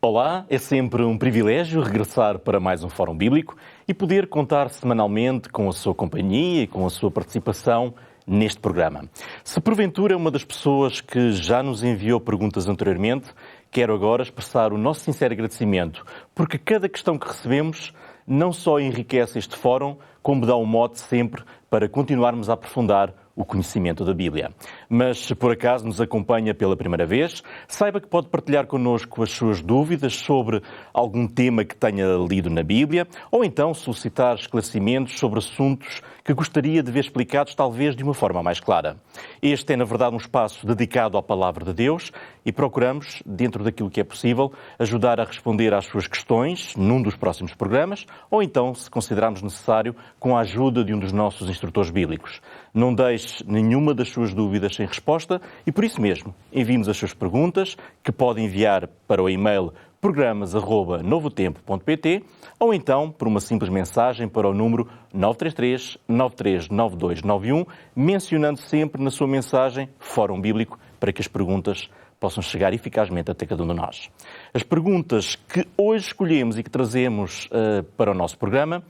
Olá, é sempre um privilégio regressar para mais um Fórum Bíblico e poder contar semanalmente com a sua companhia e com a sua participação neste programa. Se porventura é uma das pessoas que já nos enviou perguntas anteriormente, quero agora expressar o nosso sincero agradecimento, porque cada questão que recebemos não só enriquece este fórum, como dá um mote sempre para continuarmos a aprofundar o conhecimento da Bíblia. Mas se por acaso nos acompanha pela primeira vez, saiba que pode partilhar connosco as suas dúvidas sobre algum tema que tenha lido na Bíblia, ou então solicitar esclarecimentos sobre assuntos que gostaria de ver explicados talvez de uma forma mais clara. Este é, na verdade, um espaço dedicado à Palavra de Deus e procuramos, dentro daquilo que é possível, ajudar a responder às suas questões num dos próximos programas, ou então, se considerarmos necessário, com a ajuda de um dos nossos instrutores bíblicos. Não deixe nenhuma das suas dúvidas sem resposta e, por isso mesmo, envie-nos as suas perguntas, que pode enviar para o e-mail programas@novotempo.pt ou então por uma simples mensagem para o número 933 939291, mencionando sempre na sua mensagem Fórum Bíblico, para que as perguntas possam chegar eficazmente até cada um de nós. As perguntas que hoje escolhemos e que trazemos para o nosso programa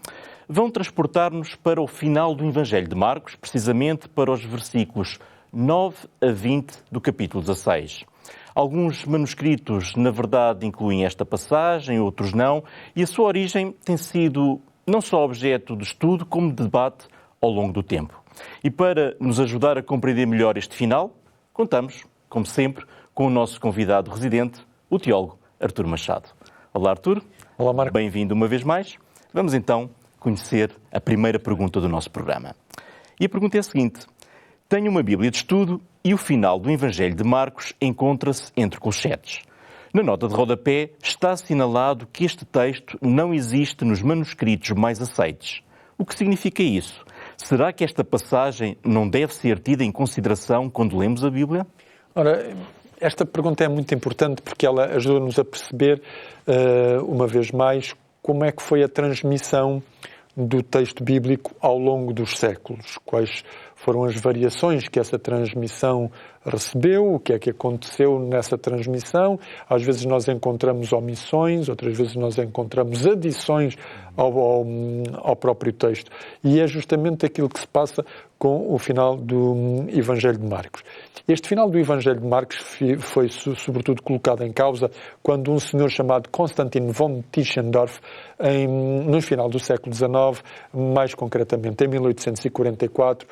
vão transportar-nos para o final do Evangelho de Marcos, precisamente para os versículos 9 a 20 do capítulo 16. Alguns manuscritos, na verdade, incluem esta passagem, outros não, e a sua origem tem sido não só objeto de estudo, como de debate ao longo do tempo. E para nos ajudar a compreender melhor este final, contamos, como sempre, com o nosso convidado residente, o teólogo Artur Machado. Olá, Artur. Olá, Marco. Bem-vindo uma vez mais. Vamos então conhecer a primeira pergunta do nosso programa. E a pergunta é a seguinte: tenho uma Bíblia de estudo e o final do Evangelho de Marcos encontra-se entre colchetes. Na nota de rodapé está assinalado que este texto não existe nos manuscritos mais aceites. O que significa isso? Será que esta passagem não deve ser tida em consideração quando lemos a Bíblia? Ora, esta pergunta é muito importante porque ela ajuda-nos a perceber, uma vez mais, como é que foi a transmissão do texto bíblico ao longo dos séculos. Quais foram as variações que essa transmissão recebeu, o que é que aconteceu nessa transmissão. Às vezes nós encontramos omissões, outras vezes nós encontramos adições ao próprio texto. E é justamente aquilo que se passa com o final do Evangelho de Marcos. Este final do Evangelho de Marcos foi sobretudo colocado em causa quando um senhor chamado Konstantin von Tischendorf, no final do século XIX, mais concretamente em 1844,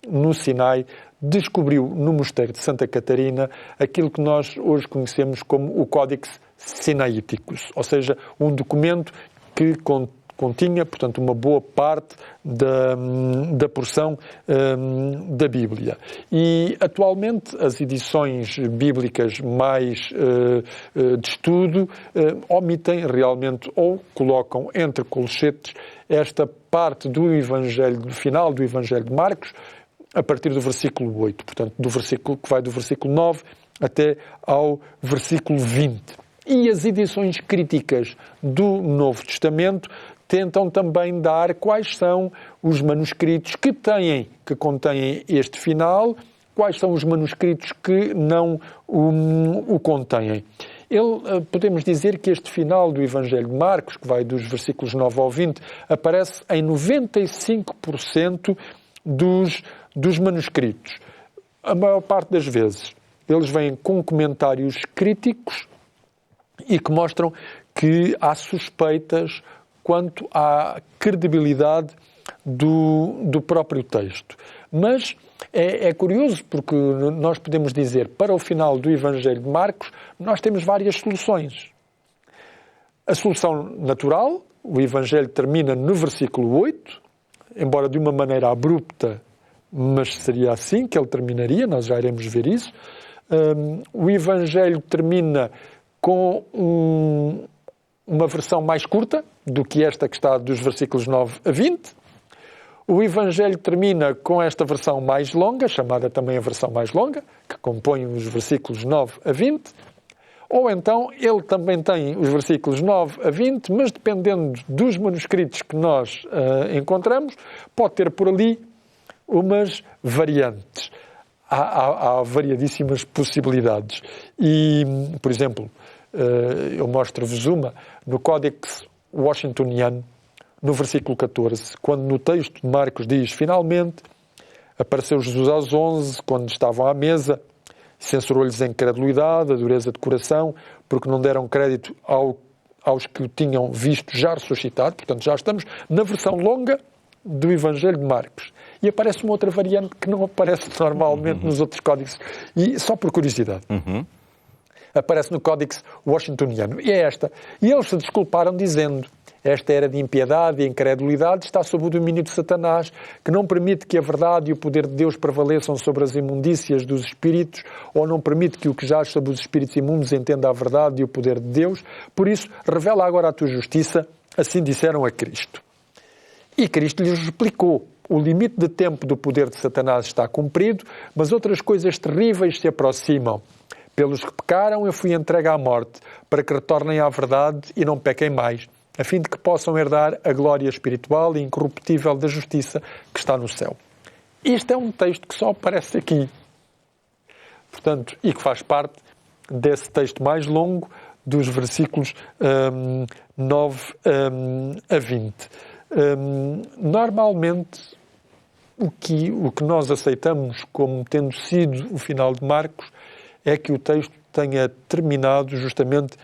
no Sinai, descobriu no mosteiro de Santa Catarina aquilo que nós hoje conhecemos como o Códex Sinaiticus, ou seja, um documento que continha, portanto, uma boa parte da porção da Bíblia. E, atualmente, as edições bíblicas mais de estudo omitem realmente ou colocam entre colchetes esta parte do Evangelho, do final do Evangelho de Marcos, a partir do versículo 8, portanto, do versículo que vai do versículo 9 até ao versículo 20. E as edições críticas do Novo Testamento tentam também dar quais são os manuscritos que contêm este final, quais são os manuscritos que não o contêm. Podemos dizer que este final do Evangelho de Marcos, que vai dos versículos 9 ao 20, aparece em 95% dos manuscritos. A maior parte das vezes eles vêm com comentários críticos e que mostram que há suspeitas quanto à credibilidade do próprio texto. Mas é curioso porque nós podemos dizer, para o final do Evangelho de Marcos, nós temos várias soluções. A solução natural, o Evangelho termina no versículo 8, embora de uma maneira abrupta, mas seria assim que ele terminaria, nós já iremos ver isso. O Evangelho termina com uma versão mais curta do que esta que está dos versículos 9 a 20. O Evangelho termina com esta versão mais longa, chamada também a versão mais longa, que compõe os versículos 9 a 20. Ou então ele também tem os versículos 9 a 20, mas dependendo dos manuscritos que nós encontramos, pode ter por ali umas variantes. Há variadíssimas possibilidades. E, por exemplo, eu mostro-vos uma, no Códex Washingtoniano, no versículo 14, quando no texto de Marcos diz, finalmente, apareceu Jesus aos 11, quando estavam à mesa, censurou-lhes a incredulidade, a dureza de coração, porque não deram crédito aos que o tinham visto já ressuscitado. Portanto, já estamos na versão longa do Evangelho de Marcos. E aparece uma outra variante que não aparece normalmente nos outros códices. E só por curiosidade. Aparece no Códex Washingtoniano. E é esta. E eles se desculparam dizendo, esta era de impiedade e incredulidade está sob o domínio de Satanás, que não permite que a verdade e o poder de Deus prevaleçam sobre as imundícias dos espíritos, ou não permite que o que jaz sobre os espíritos imundos entenda a verdade e o poder de Deus. Por isso, revela agora a tua justiça, assim disseram a Cristo. E Cristo lhes explicou. O limite de tempo do poder de Satanás está cumprido, mas outras coisas terríveis se aproximam. Pelos que pecaram, eu fui entregue à morte, para que retornem à verdade e não pequem mais, a fim de que possam herdar a glória espiritual e incorruptível da justiça que está no céu. Isto é um texto que só aparece aqui. Portanto, e que faz parte desse texto mais longo, dos versículos 9 a 20. Normalmente, o que nós aceitamos como tendo sido o final de Marcos é que o texto tenha terminado justamente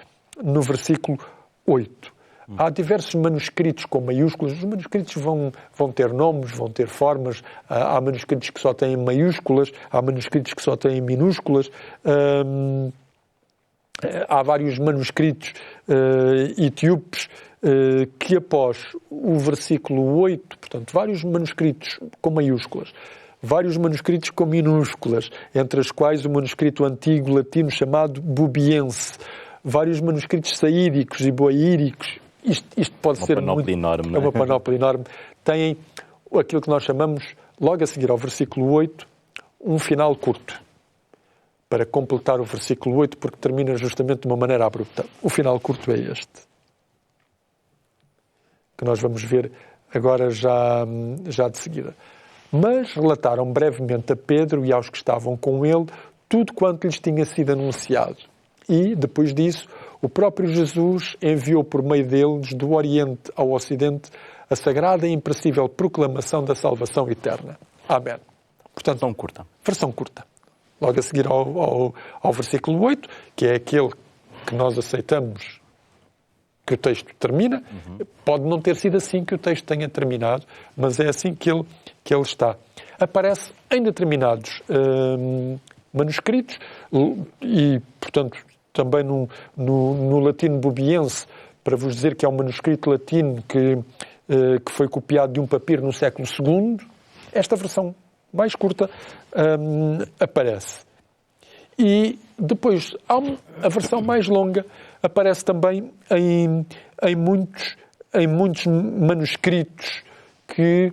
no versículo 8. Há diversos manuscritos com maiúsculas. Os manuscritos vão ter nomes, vão ter formas. Há manuscritos que só têm maiúsculas, há manuscritos que só têm minúsculas. Há vários manuscritos etíopes que após o versículo 8, portanto, vários manuscritos com maiúsculas, vários manuscritos com minúsculas, entre as quais o manuscrito antigo latino chamado bubiense, vários manuscritos saídicos e boaíricos. Isto pode ser muito... enorme, é uma panóplia enorme. Têm aquilo que nós chamamos, logo a seguir ao versículo 8, um final curto, para completar o versículo 8, porque termina justamente de uma maneira abrupta. O final curto é este, que nós vamos ver agora já de seguida. Mas relataram brevemente a Pedro e aos que estavam com ele tudo quanto lhes tinha sido anunciado. E, depois disso, o próprio Jesus enviou por meio deles, do Oriente ao Ocidente, a sagrada e impressível proclamação da salvação eterna. Amém. Portanto, versão curta. Logo a seguir ao versículo 8, que é aquele que nós aceitamos que o texto termina. Pode não ter sido assim que o texto tenha terminado, mas é assim que ele está. Aparece em determinados manuscritos e, portanto, também no latino bubiense, para vos dizer que é um manuscrito latino que foi copiado de um papiro no século II, esta versão mais curta aparece. E depois há a versão mais longa, aparece também em muitos manuscritos que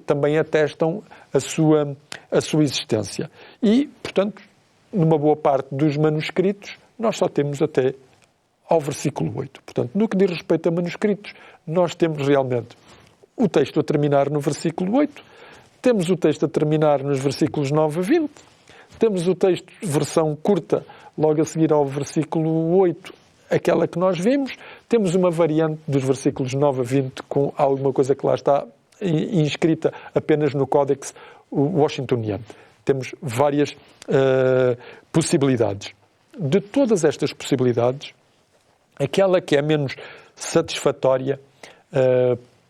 também atestam a sua existência. E, portanto, numa boa parte dos manuscritos, nós só temos até ao versículo 8. Portanto, no que diz respeito a manuscritos, nós temos realmente o texto a terminar no versículo 8, temos o texto a terminar nos versículos 9 a 20, temos o texto, versão curta, logo a seguir ao versículo 8, aquela que nós vimos, temos uma variante dos versículos 9 a 20 com alguma coisa que lá está inscrita apenas no Códex Washingtoniano. Temos várias possibilidades. De todas estas possibilidades, aquela que é menos satisfatória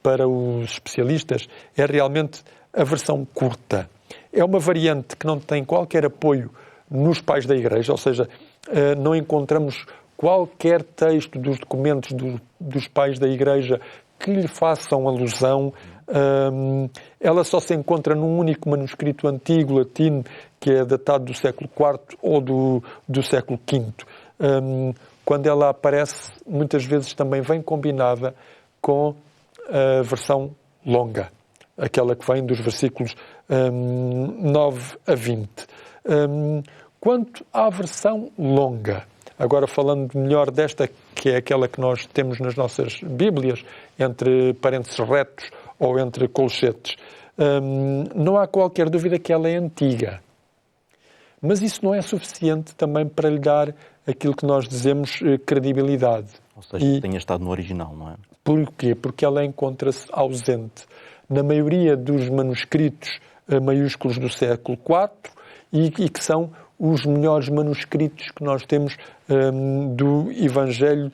para os especialistas é realmente a versão curta. É uma variante que não tem qualquer apoio nos pais da Igreja, ou seja, não encontramos qualquer texto dos documentos dos pais da Igreja que lhe façam alusão. Ela só se encontra num único manuscrito antigo latino, que é datado do século IV ou do século V. Quando ela aparece, muitas vezes também vem combinada com a versão longa, aquela que vem dos versículos 9 a 20. Quanto à versão longa, agora falando melhor desta, que é aquela que nós temos nas nossas Bíblias, entre parênteses retos ou entre colchetes, não há qualquer dúvida que ela é antiga. Mas isso não é suficiente também para lhe dar aquilo que nós dizemos credibilidade. Ou seja, tenha estado no original, não é? Porquê? Porque ela encontra-se ausente na maioria dos manuscritos maiúsculos do século IV e que são os melhores manuscritos que nós temos do Evangelho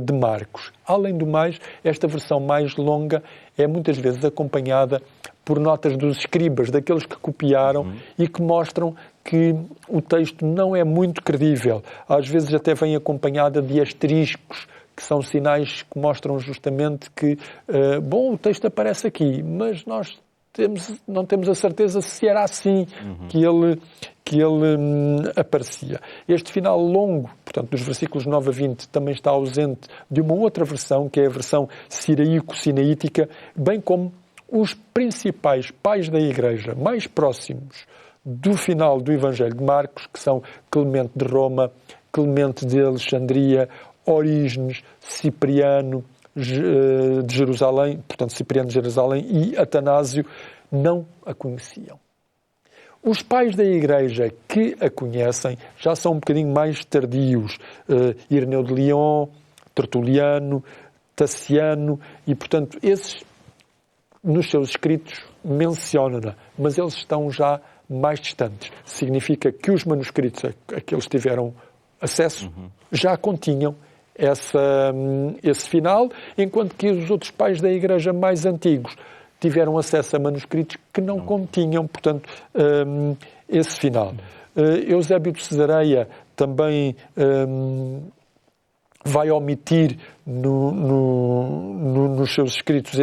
de Marcos. Além do mais, esta versão mais longa é muitas vezes acompanhada por notas dos escribas, daqueles que copiaram e que mostram que o texto não é muito credível. Às vezes até vem acompanhada de asteriscos, que são sinais que mostram justamente que, o texto aparece aqui, mas nós não temos a certeza se era assim que ele aparecia. Este final longo, portanto, dos versículos 9 a 20, também está ausente de uma outra versão, que é a versão siraíco-sinaítica, bem como os principais pais da Igreja mais próximos do final do Evangelho de Marcos, que são Clemente de Roma, Clemente de Alexandria, Orígenes, Cipriano de Jerusalém, portanto Cipriano de Jerusalém e Atanásio, não a conheciam. Os pais da Igreja que a conhecem já são um bocadinho mais tardios. Ireneu de Lyon, Tertuliano, Taciano, e portanto esses nos seus escritos mencionam-na, mas eles estão já mais distantes. Significa que os manuscritos a que eles tiveram acesso já continham esse final, enquanto que os outros pais da Igreja mais antigos tiveram acesso a manuscritos que não continham, portanto, esse final. Eusébio de Cesareia também vai omitir nos seus escritos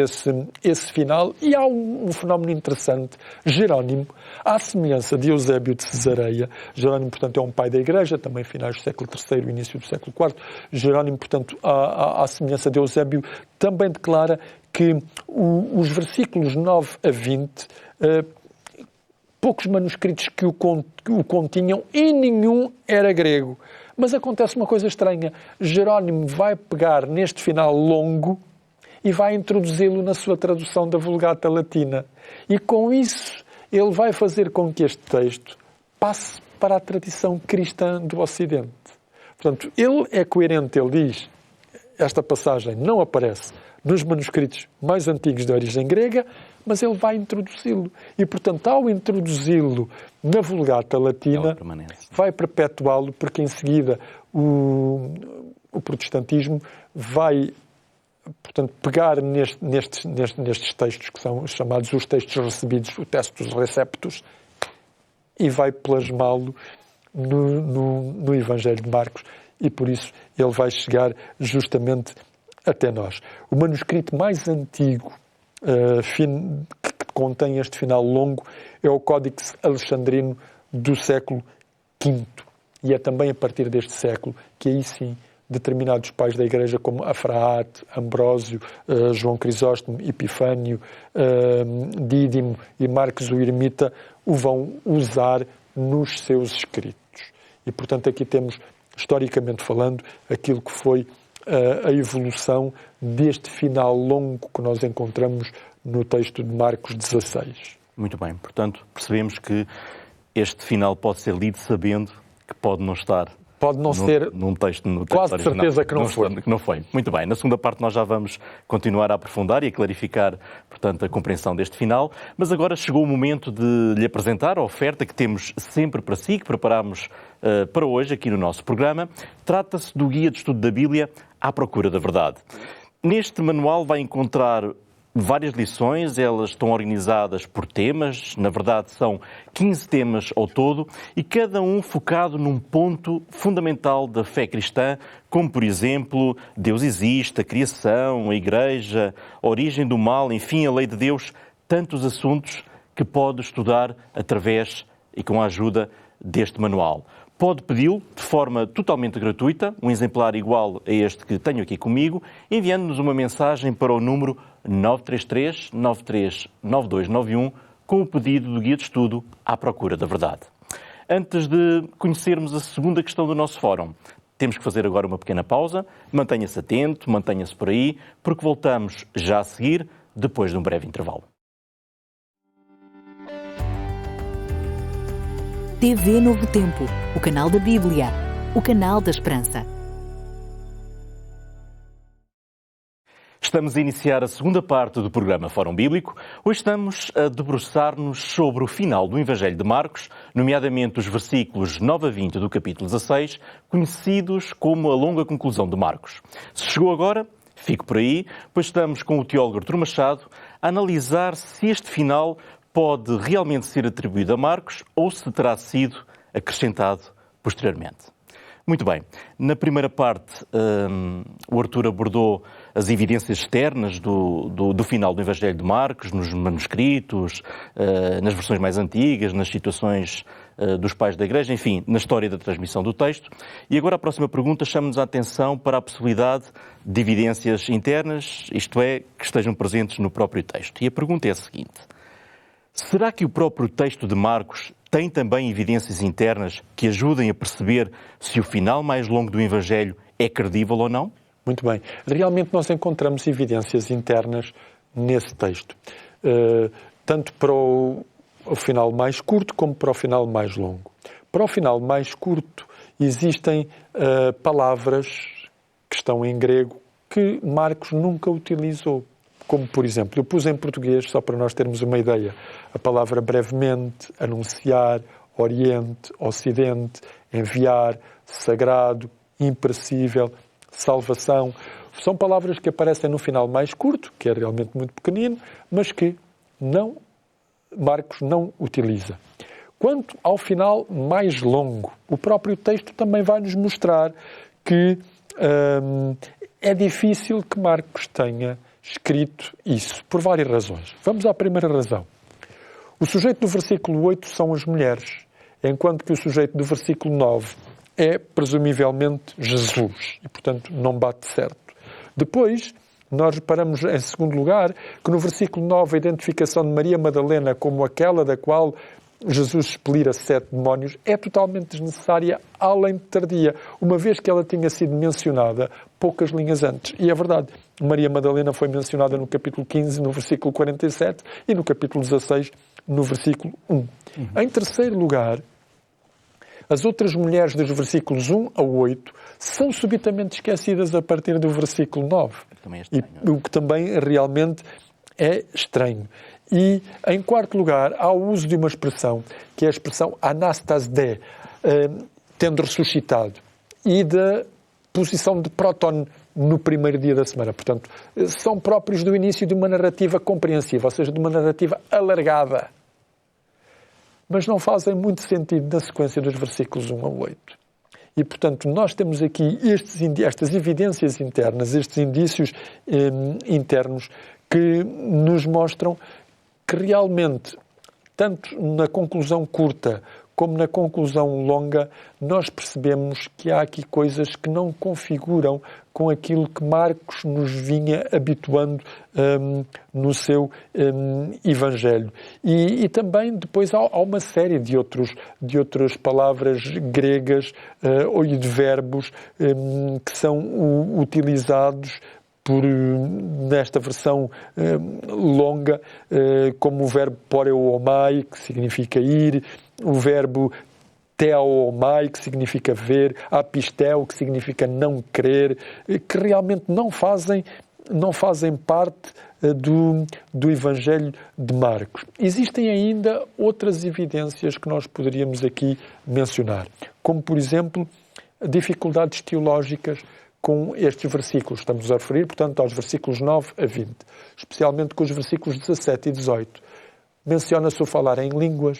esse final, e há um fenómeno interessante. Jerónimo, à semelhança de Eusébio de Cesareia, Jerónimo, portanto, é um pai da Igreja, também finais do século III, início do século IV, Jerónimo, portanto, à semelhança de Eusébio, também declara que os versículos 9 a 20, poucos manuscritos que o continham e nenhum era grego. Mas acontece uma coisa estranha. Jerónimo vai pegar neste final longo e vai introduzi-lo na sua tradução da Vulgata Latina. E com isso ele vai fazer com que este texto passe para a tradição cristã do Ocidente. Portanto, ele é coerente, ele diz, esta passagem não aparece nos manuscritos mais antigos de origem grega, mas ele vai introduzi-lo. E, portanto, ao introduzi-lo na Vulgata Latina, vai perpetuá-lo, porque em seguida o protestantismo vai, portanto, pegar nestes textos, que são chamados os textos recebidos, o textus receptus, e vai plasmá-lo no Evangelho de Marcos. E, por isso, ele vai chegar justamente até nós. O manuscrito mais antigo que contém este final longo é o Códex Alexandrino do século V. E é também a partir deste século que aí sim determinados pais da Igreja como Afraate, Ambrósio, João Crisóstomo, Epifânio, Dídimo e Marcos o Eremita o vão usar nos seus escritos. E, portanto, aqui temos, historicamente falando, aquilo que foi a evolução deste final longo que nós encontramos no texto de Marcos 16. Muito bem. Portanto, percebemos que este final pode ser lido sabendo que pode não estar num texto quase original. Certeza que não foi. Muito bem. Na segunda parte nós já vamos continuar a aprofundar e a clarificar, portanto, a compreensão deste final. Mas agora chegou o momento de lhe apresentar a oferta que temos sempre para si, que preparámos para hoje aqui no nosso programa. Trata-se do Guia de Estudo da Bíblia à Procura da Verdade. Neste manual vai encontrar várias lições, elas estão organizadas por temas, na verdade são 15 temas ao todo, e cada um focado num ponto fundamental da fé cristã, como por exemplo, Deus existe, a criação, a Igreja, a origem do mal, enfim, a lei de Deus, tantos assuntos que pode estudar através e com a ajuda deste manual. Pode pedi-lo de forma totalmente gratuita, um exemplar igual a este que tenho aqui comigo, enviando-nos uma mensagem para o número 933 939291 com o pedido do Guia de Estudo à Procura da Verdade. Antes de conhecermos a segunda questão do nosso fórum, temos que fazer agora uma pequena pausa. Mantenha-se atento, mantenha-se por aí, porque voltamos já a seguir, depois de um breve intervalo. TV Novo Tempo, o canal da Bíblia. o canal da esperança. Estamos a iniciar a segunda parte do programa Fórum Bíblico. Hoje estamos a debruçar-nos sobre o final do Evangelho de Marcos, nomeadamente os versículos 9 a 20 do capítulo 16, conhecidos como a longa conclusão de Marcos. Se chegou agora, fique por aí, pois estamos com o teólogo Artur Machado a analisar se este final pode realmente ser atribuído a Marcos ou se terá sido acrescentado posteriormente. Muito bem. Na primeira parte, o Artur abordou as evidências externas do final do Evangelho de Marcos, nos manuscritos, nas versões mais antigas, nas situações dos pais da Igreja, enfim, na história da transmissão do texto. E agora a próxima pergunta chama-nos a atenção para a possibilidade de evidências internas, isto é, que estejam presentes no próprio texto. E a pergunta é a seguinte: será que o próprio texto de Marcos tem também evidências internas que ajudem a perceber se o final mais longo do Evangelho é credível ou não? Muito bem. Realmente nós encontramos evidências internas nesse texto. Tanto para o final mais curto como para o final mais longo. Para o final mais curto existem palavras que estão em grego que Marcos nunca utilizou. Como, por exemplo, eu pus em português, só para nós termos uma ideia, a palavra brevemente, anunciar, oriente, ocidente, enviar, sagrado, imperecível, salvação. São palavras que aparecem no final mais curto, que é realmente muito pequenino, mas que Marcos não utiliza. Quanto ao final mais longo, o próprio texto também vai nos mostrar que é difícil que Marcos tenha escrito isso, por várias razões. Vamos à primeira razão. O sujeito do versículo 8 são as mulheres, enquanto que o sujeito do versículo 9 é, presumivelmente, Jesus. E, portanto, não bate certo. Depois, nós reparamos, em segundo lugar, que no versículo 9 a identificação de Maria Madalena como aquela da qual Jesus expelira 7 demónios é totalmente desnecessária, além de tardia, uma vez que ela tinha sido mencionada poucas linhas antes. E é verdade, Maria Madalena foi mencionada no capítulo 15, no versículo 47, e no capítulo 16, no versículo 1. Em terceiro lugar, as outras mulheres dos versículos 1 a 8 são subitamente esquecidas a partir do versículo 9. O que também realmente é estranho. E, em quarto lugar, há o uso de uma expressão, que é a expressão anastasde, tendo ressuscitado, e da posição de próton no primeiro dia da semana. Portanto, são próprios do início de uma narrativa compreensiva, ou seja, de uma narrativa alargada. Mas não fazem muito sentido na sequência dos versículos 1 a 8. E, portanto, nós temos aqui estas evidências internas, estes indícios internos que nos mostram que realmente, tanto na conclusão curta como na conclusão longa, nós percebemos que há aqui coisas que não configuram com aquilo que Marcos nos vinha habituando no seu Evangelho. E também depois há uma série de outras palavras gregas ou de verbos que são utilizados nesta versão longa, como o verbo poreuomai, que significa ir, o verbo theomai, que significa ver, apistel, que significa não crer, que realmente não fazem parte do Evangelho de Marcos. Existem ainda outras evidências que nós poderíamos aqui mencionar, como, por exemplo, dificuldades teológicas com estes versículos. Estamos a referir, portanto, aos versículos 9 a 20, especialmente com os versículos 17 e 18. Menciona-se o falar em línguas,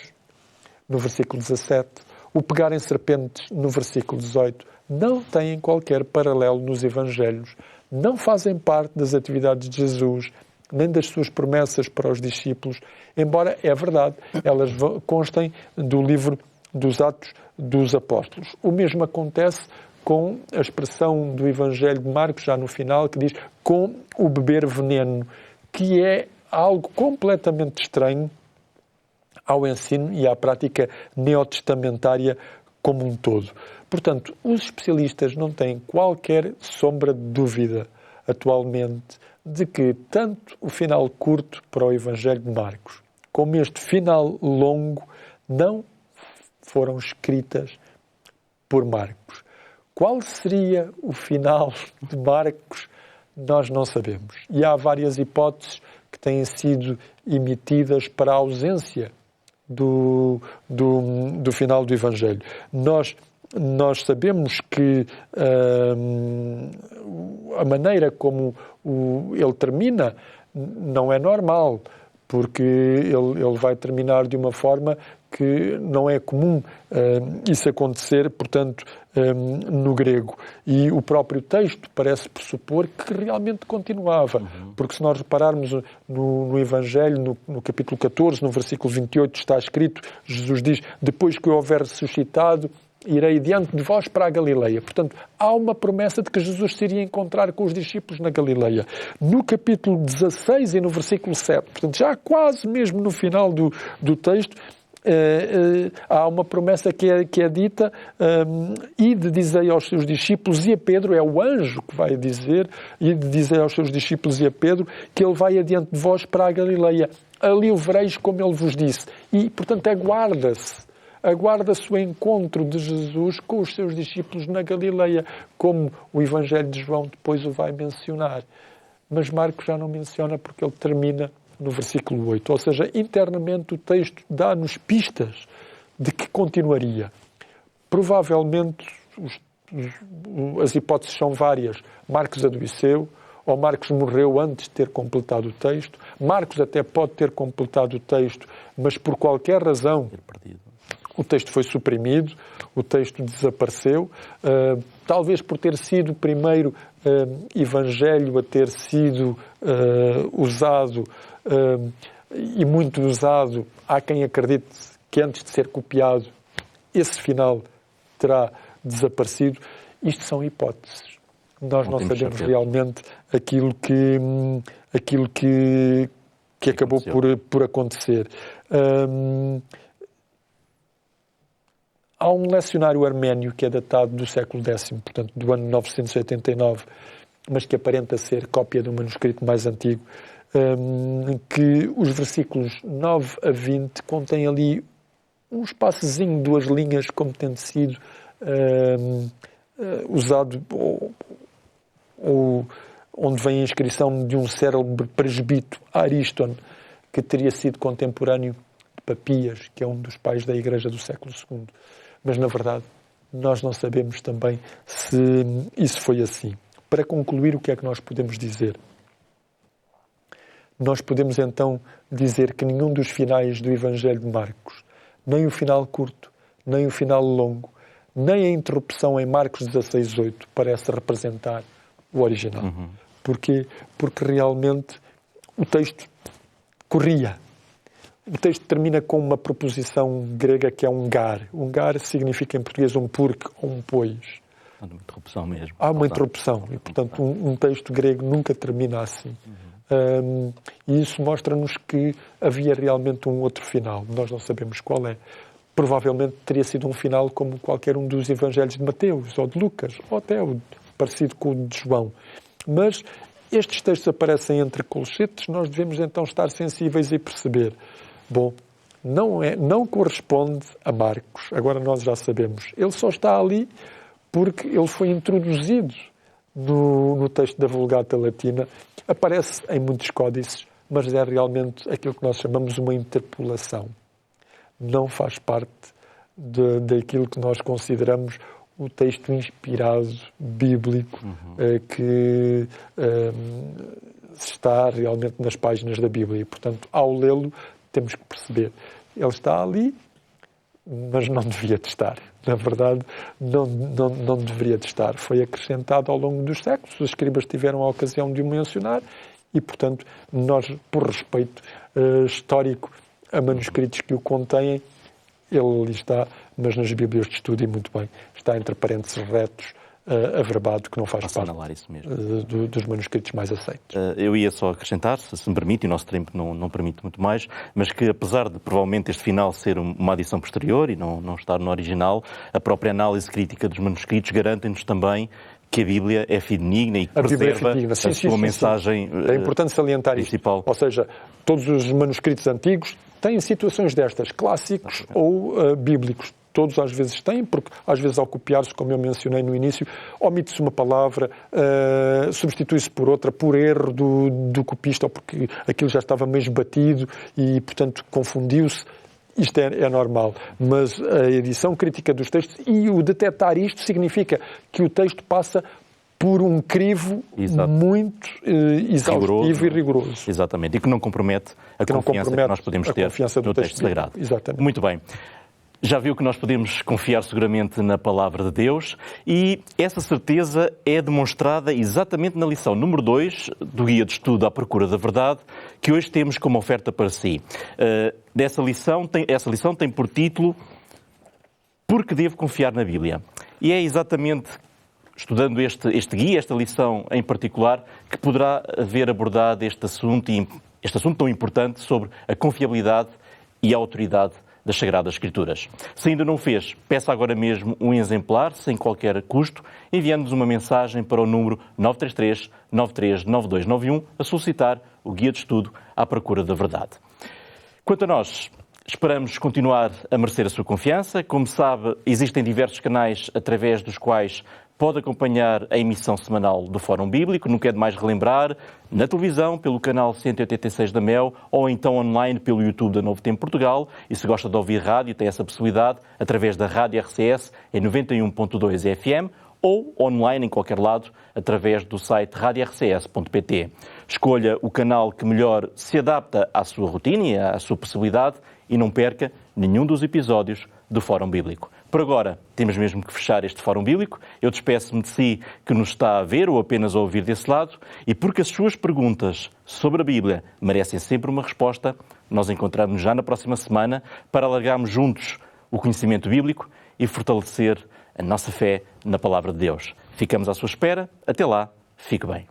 no versículo 17, o pegar em serpentes, no versículo 18. Não têm qualquer paralelo nos Evangelhos, não fazem parte das atividades de Jesus, nem das suas promessas para os discípulos, embora, é verdade, elas constem do livro dos Atos dos Apóstolos. O mesmo acontece com a expressão do Evangelho de Marcos, já no final, que diz com o beber veneno, que é algo completamente estranho ao ensino e à prática neotestamentária como um todo. Portanto, os especialistas não têm qualquer sombra de dúvida atualmente de que tanto o final curto para o Evangelho de Marcos como este final longo não foram escritas por Marcos. Qual seria o final de Marcos? Nós não sabemos. E há várias hipóteses que têm sido emitidas para a ausência do final do Evangelho. Nós sabemos que a maneira como ele termina não é normal, porque ele vai terminar de uma forma que não é comum isso acontecer, portanto, no grego. E o próprio texto parece pressupor que realmente continuava, porque se nós repararmos no Evangelho, no capítulo 14, no versículo 28, está escrito, Jesus diz, depois que eu houver ressuscitado, irei diante de vós para a Galileia. Portanto, há uma promessa de que Jesus se iria encontrar com os discípulos na Galileia. No capítulo 16 e no versículo 7, portanto, já quase mesmo no final do texto, há uma promessa que é dita, ide dizei aos seus discípulos, e a Pedro, é o anjo que vai dizer, ide dizei aos seus discípulos e a Pedro, que ele vai adiante de vós para a Galileia. Ali o vereis como ele vos disse. E, portanto, aguarda-se o encontro de Jesus com os seus discípulos na Galileia, como o Evangelho de João depois o vai mencionar. Mas Marcos já não menciona porque ele termina no versículo 8. Ou seja, internamente o texto dá-nos pistas de que continuaria. Provavelmente as hipóteses são várias. Marcos adoeceu, ou Marcos morreu antes de ter completado o texto. Marcos até pode ter completado o texto, mas por qualquer razão o texto foi suprimido, o texto desapareceu, talvez por ter sido o primeiro evangelho a ter sido usado e muito usado. Há quem acredite que antes de ser copiado, esse final terá desaparecido. Isto são hipóteses. Nós não sabemos realmente aquilo que acabou por acontecer. Há um lecionário arménio que é datado do século X, portanto, do ano 989, mas que aparenta ser cópia de um manuscrito mais antigo, que os versículos 9 a 20 contêm ali um espaçozinho, 2 linhas, como tendo sido usado, ou onde vem a inscrição de um célebre presbítero, Ariston, que teria sido contemporâneo de Papias, que é um dos pais da Igreja do século II. Mas, na verdade, nós não sabemos também se isso foi assim. Para concluir, o que é que nós podemos dizer? Nós podemos, então, dizer que nenhum dos finais do Evangelho de Marcos, nem o final curto, nem o final longo, nem a interrupção em Marcos 16:8 parece representar o original. Porquê? Porque realmente o texto corria. O texto termina com uma preposição grega que é um gar. Um gar significa em português um porque ou um pois. Há uma interrupção mesmo. Há uma interrupção. E, portanto, um texto grego nunca termina assim. E isso mostra-nos que havia realmente um outro final. Nós não sabemos qual é. Provavelmente teria sido um final como qualquer um dos evangelhos de Mateus ou de Lucas, ou até parecido com o de João. Mas estes textos aparecem entre colchetes, nós devemos então estar sensíveis e perceber. Bom, não corresponde a Marcos, agora nós já sabemos. Ele só está ali porque ele foi introduzido no texto da Vulgata Latina, aparece em muitos códices, mas é realmente aquilo que nós chamamos uma interpolação. Não faz parte daquilo que nós consideramos o texto inspirado, bíblico, que está realmente nas páginas da Bíblia. E, portanto, ao lê-lo, temos que perceber. Ele está ali, mas não devia de estar. Na verdade, não deveria de estar. Foi acrescentado ao longo dos séculos, os escribas tiveram a ocasião de o mencionar e, portanto, nós, por respeito histórico a manuscritos que o contêm, ele ali está, mas nas Bíblias de estudo, e muito bem, está entre parênteses retos, averbado, que não faz parte isso mesmo. Dos manuscritos mais aceitos. Eu ia só acrescentar, se me permite, e o nosso tempo não permite muito mais, mas que apesar de provavelmente este final ser uma adição posterior e não estar no original, a própria análise crítica dos manuscritos garante-nos também que a Bíblia é fidedigna e que preserva a sua mensagem principal. É importante salientar isto. Ou seja, todos os manuscritos antigos têm situações destas, clássicos ou bíblicos. todos às vezes têm, porque às vezes ao copiar-se, como eu mencionei no início, omite-se uma palavra, substitui-se por outra, por erro do copista, ou porque aquilo já estava meio esbatido e, portanto, confundiu-se. Isto é normal, mas a edição crítica dos textos e o detectar isto significa que o texto passa por um crivo muito exaustivo e rigoroso. Exatamente, e que não compromete a confiança que nós podemos ter no texto sagrado. Exatamente. Muito bem. Já viu que nós podemos confiar seguramente na palavra de Deus e essa certeza é demonstrada exatamente na lição número 2 do Guia de Estudo à Procura da Verdade, que hoje temos como oferta para si. Essa lição tem por título Por que devo confiar na Bíblia? E é exatamente estudando este guia, esta lição em particular, que poderá haver abordado este assunto tão importante sobre a confiabilidade e a autoridade das Sagradas Escrituras. Se ainda não o fez, peça agora mesmo um exemplar, sem qualquer custo, enviando-nos uma mensagem para o número 933-939291 a solicitar o Guia de Estudo à Procura da Verdade. Quanto a nós, esperamos continuar a merecer a sua confiança. Como sabe, existem diversos canais através dos quais pode acompanhar a emissão semanal do Fórum Bíblico, não quer demais relembrar, na televisão, pelo canal 186 da MEL, ou então online pelo YouTube da Novo Tempo Portugal. E se gosta de ouvir rádio, tem essa possibilidade através da Rádio RCS em 91.2 FM ou online em qualquer lado, através do site radiorcs.pt. Escolha o canal que melhor se adapta à sua rotina e à sua possibilidade e não perca nenhum dos episódios do Fórum Bíblico. Por agora, temos mesmo que fechar este Fórum Bíblico. Eu despeço-me de si que nos está a ver ou apenas a ouvir desse lado, e porque as suas perguntas sobre a Bíblia merecem sempre uma resposta, nós encontramos-nos já na próxima semana para alargarmos juntos o conhecimento bíblico e fortalecer a nossa fé na Palavra de Deus. Ficamos à sua espera. Até lá, fique bem.